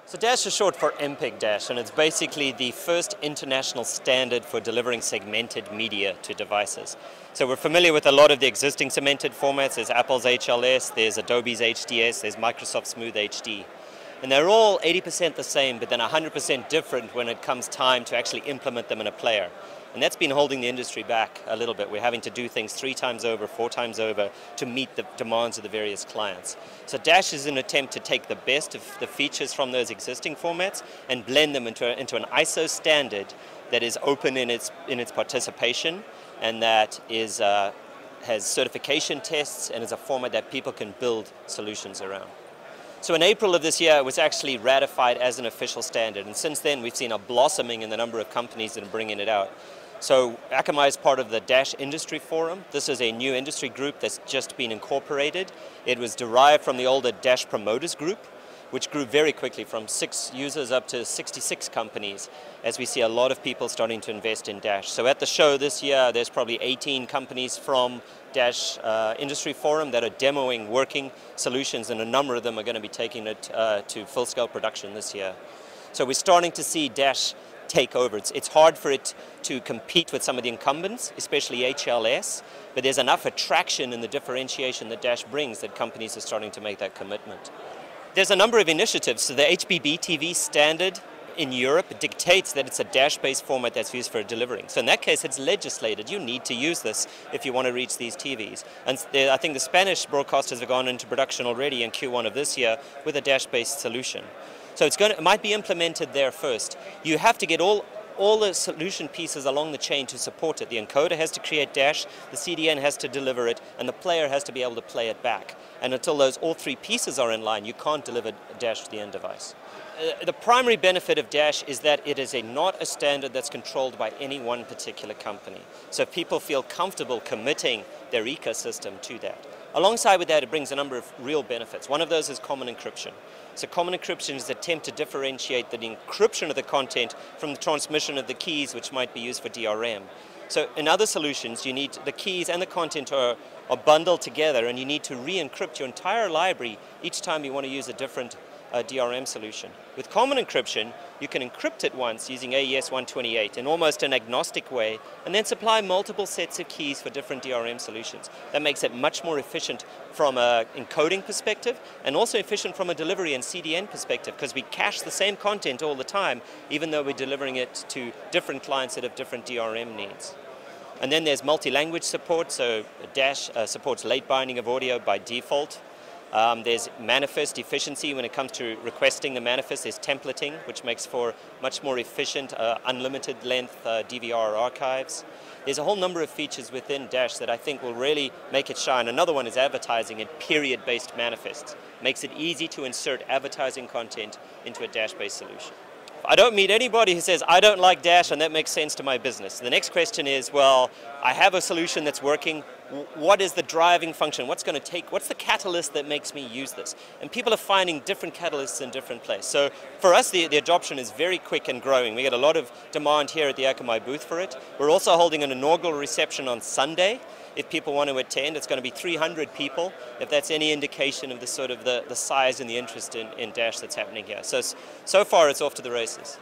So Dash is short for MPEG Dash, and it's basically the first international standard for delivering segmented media to devices. So we're familiar with a lot of the existing segmented formats. There's Apple's HLS, there's Adobe's HDS, there's Microsoft's Smooth HD. And they're all 80% the same, but then 100% different when it comes time to actually implement them in a player. And that's been holding the industry back a little bit. We're having to do things 3 times over, 4 times over to meet the demands of the various clients. So Dash is an attempt to take the best of the features from those existing formats and blend them into an ISO standard that is open in its participation, and that is, has certification tests and is a format that people can build solutions around. So in April of this year, it was actually ratified as an official standard, and since then we've seen a blossoming in the number of companies that are bringing it out. So Akamai is part of the Dash Industry Forum. This is a new industry group that's just been incorporated. It was derived from the older Dash Promoters Group, which grew very quickly from 6 users up to 66 companies, as we see a lot of people starting to invest in Dash. So at the show this year, there's probably 18 companies from Dash Industry Forum that are demoing working solutions, and a number of them are going to be taking it to full-scale production this year. So we're starting to see Dash take over. It's hard for it to compete with some of the incumbents, especially HLS, but there's enough attraction in the differentiation that Dash brings that companies are starting to make that commitment. There's a number of initiatives. So the HPBTV standard in Europe dictates that it's a Dash-based format that's used for delivering. So in that case, it's legislated. You need to use this if you want to reach these TVs. And I think the Spanish broadcasters have gone into production already in Q1 of this year with a Dash-based solution. So it might be implemented there first. You have to get all the solution pieces along the chain to support it. The encoder has to create Dash, the CDN has to deliver it, and the player has to be able to play it back. And until all 3 pieces are in line, you can't deliver Dash to the end device. The primary benefit of Dash is that it is not a standard that's controlled by any one particular company. So people feel comfortable committing their ecosystem to that. Alongside with that, it brings a number of real benefits. One of those is common encryption. So common encryption is an attempt to differentiate the encryption of the content from the transmission of the keys, which might be used for DRM. So in other solutions, you need the keys and the content are bundled together, and you need to re-encrypt your entire library each time you want to use a different DRM solution. With common encryption, you can encrypt it once using AES 128 in almost an agnostic way, and then supply multiple sets of keys for different DRM solutions. That makes it much more efficient from an encoding perspective, and also efficient from a delivery and CDN perspective, because we cache the same content all the time, even though we're delivering it to different clients that have different DRM needs. And then there's multi-language support, so Dash supports late binding of audio by default. There's manifest efficiency when it comes to requesting the manifest. There's templating, which makes for much more efficient, unlimited length DVR archives. There's a whole number of features within Dash that I think will really make it shine. Another one is advertising and period-based manifests. Makes it easy to insert advertising content into a Dash-based solution. I don't meet anybody who says, I don't like Dash and that makes sense to my business. The next question is, well, I have a solution that's working. What is the driving function? What's the catalyst that makes me use this? And people are finding different catalysts in different places. So for us, the adoption is very quick and growing. We get a lot of demand here at the Akamai booth for it. We're also holding an inaugural reception on Sunday. If people want to attend, it's going to be 300 people, if that's any indication of the size and the interest in Dash that's happening here. So far it's off to the races.